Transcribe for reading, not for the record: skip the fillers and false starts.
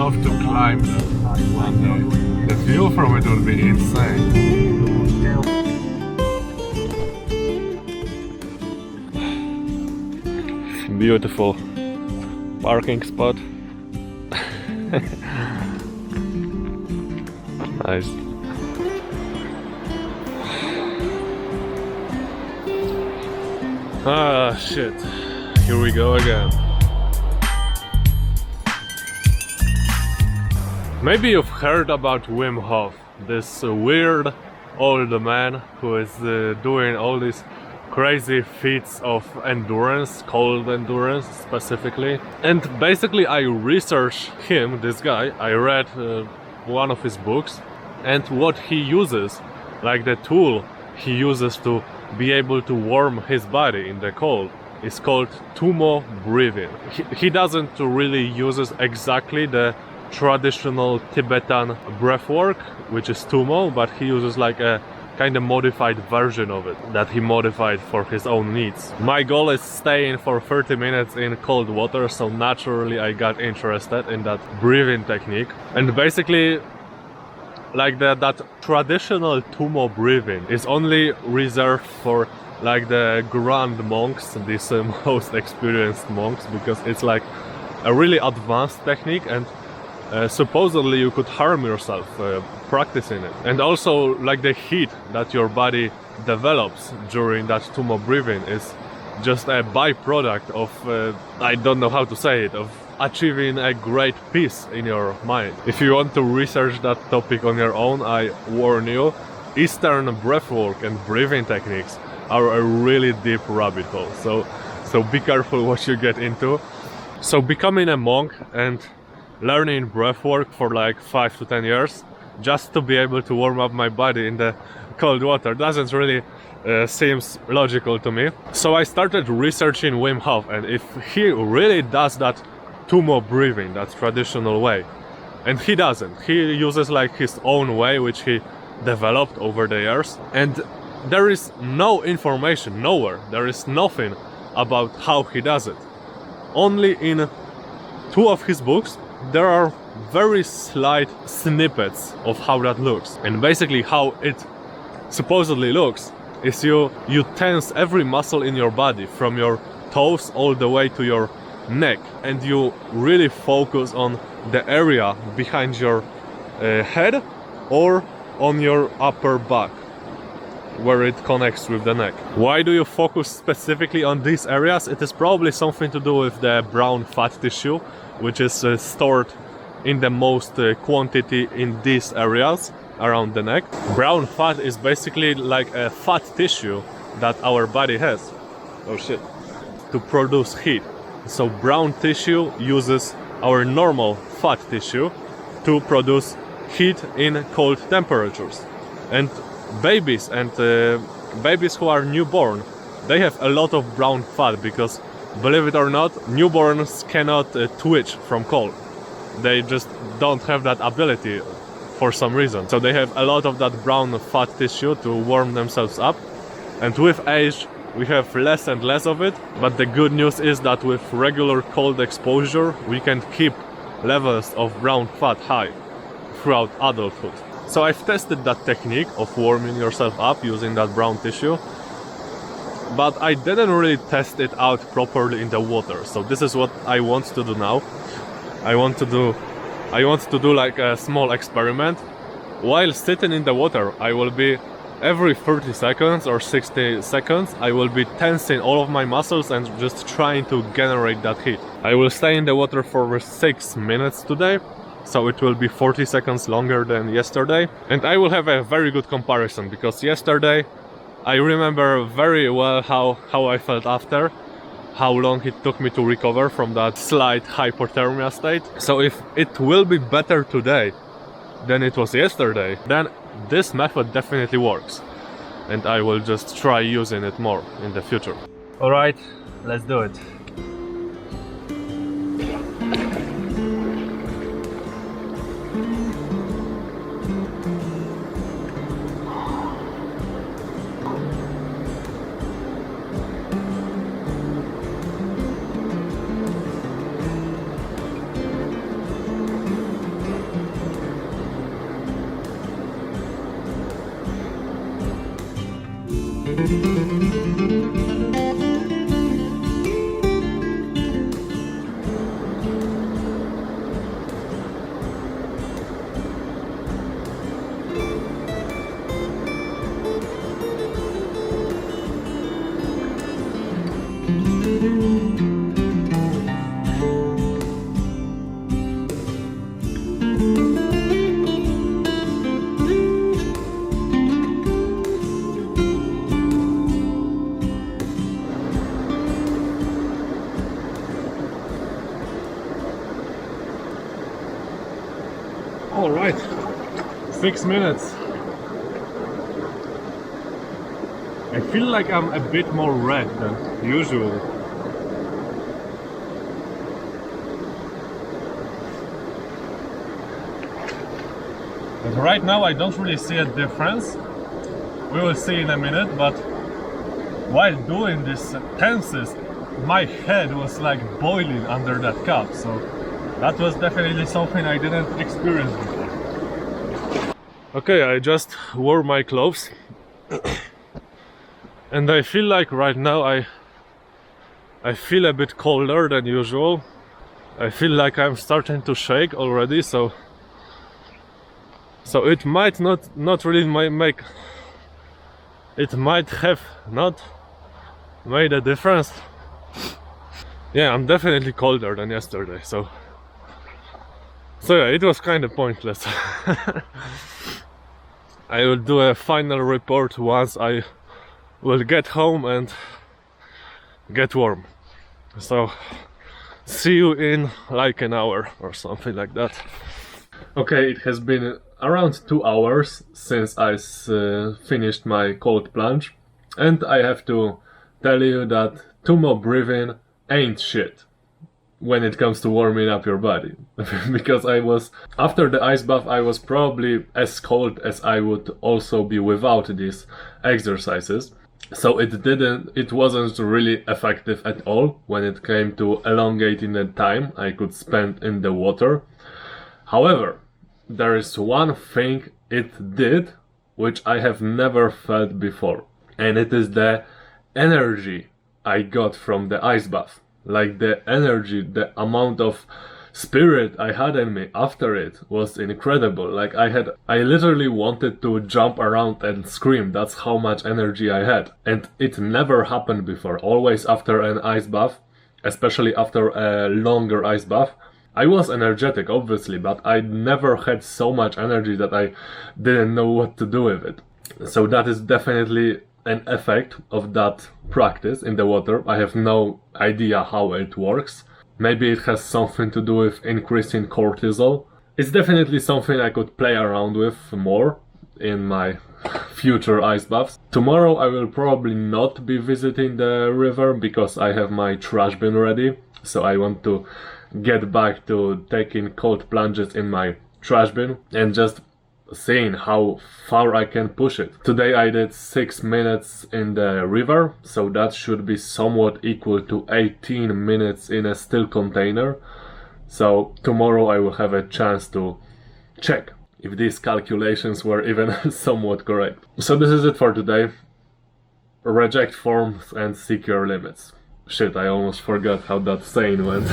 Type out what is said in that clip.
love to climb that. The view from it would be insane. Beautiful parking spot. Nice. Ah, shit. Here we go again. Maybe you've heard about Wim Hof, this weird old man who is doing all these crazy feats of endurance, cold endurance specifically. And basically I researched him, this guy. I read one of his books, and what he uses, like the tool he uses to be able to warm his body in the cold, is called tumo breathing. He doesn't really uses exactly the traditional Tibetan breathwork, which is tumo, but he uses like a kind of modified version of it that he modified for his own needs. My goal is staying for 30 minutes in cold water, so naturally I got interested in that breathing technique. And basically, like that traditional tumo breathing is only reserved for like the grand monks, these most experienced monks, because it's like a really advanced technique, and supposedly you could harm yourself practicing it. And also, like, the heat that your body develops during that tumo breathing is just a byproduct of I don't know how to say it, of achieving a great peace in your mind. If you want to research that topic on your own, I warn you, Eastern breathwork and breathing techniques are a really deep rabbit hole, so be careful what you get into. So becoming a monk and learning breathwork for like 5 to 10 years just to be able to warm up my body in the cold water doesn't really seems logical to me. So I started researching Wim Hof, and if he really does that tumo breathing, that traditional way, and he doesn't, he uses like his own way which he developed over the years, and there is no information nowhere, there is nothing about how he does it. Only in 2 of his books there are very slight snippets of how that looks. And basically how it supposedly looks is you tense every muscle in your body from your toes all the way to your neck, and you really focus on the area behind your head or on your upper back where it connects with the neck. Why do you focus specifically on these areas? It is probably something to do with the brown fat tissue, which is stored in the most quantity in these areas around the neck. Brown fat is basically like a fat tissue that our body has, oh shit, to produce heat. So brown tissue uses our normal fat tissue to produce heat in cold temperatures. And babies who are newborn, they have a lot of brown fat because, believe it or not, newborns cannot twitch from cold. They just don't have that ability for some reason. So they have a lot of that brown fat tissue to warm themselves up. And with age, we have less and less of it. But the good news is that with regular cold exposure, we can keep levels of brown fat high throughout adulthood. So I've tested that technique of warming yourself up using that brown tissue, but I didn't really test it out properly in the water. So this is what I want to do now. I want to do like a small experiment. While sitting in the water, I will be every 30 seconds or 60 seconds, I will be tensing all of my muscles and just trying to generate that heat. I will stay in the water for 6 minutes today, so it will be 40 seconds longer than yesterday. And I will have a very good comparison, because yesterday I remember very well how I felt after, how long it took me to recover from that slight hypothermia state. So if it will be better today than it was yesterday, then this method definitely works, and I will just try using it more in the future. Alright, let's do it. All right, 6 minutes. I feel like I'm a bit more red than usual. But right now I don't really see a difference. We will see in a minute, but while doing this tenses, my head was like boiling under that cup, so that was definitely something I didn't experience before. Okay, I just wore my clothes and I feel like right now I feel a bit colder than usual. I feel like I'm starting to shake already, so it might not really make, it might have not made a difference. Yeah, I'm definitely colder than yesterday, so yeah, it was kind of pointless. I will do a final report once I will get home and get warm. So see you in like an hour or something like that. Okay, it has been around 2 hours since I finished my cold plunge, and I have to tell you that tumo breathing ain't shit when it comes to warming up your body. Because after the ice bath, I was probably as cold as I would also be without these exercises. So it wasn't really effective at all when it came to elongating the time I could spend in the water. However, there is one thing it did which I have never felt before, and it is the energy I got from the ice bath. Like the energy, the amount of spirit I had in me after it was incredible. Like I literally wanted to jump around and scream. That's how much energy I had. And it never happened before. Always after an ice bath, especially after a longer ice bath, I was energetic, obviously, but I never had so much energy that I didn't know what to do with it. So that is definitely an effect of that practice in the water. I have no idea how it works. Maybe it has something to do with increasing cortisol. It's definitely something I could play around with more in my future ice baths. Tomorrow I will probably not be visiting the river because I have my trash bin ready. So I want to get back to taking cold plunges in my trash bin and just seeing how far I can push it. Today I did 6 minutes in the river, so that should be somewhat equal to 18 minutes in a still container. So tomorrow I will have a chance to check if these calculations were even somewhat correct. So this is it for today. Reject forms and seek your limits. Shit, I almost forgot how that saying went.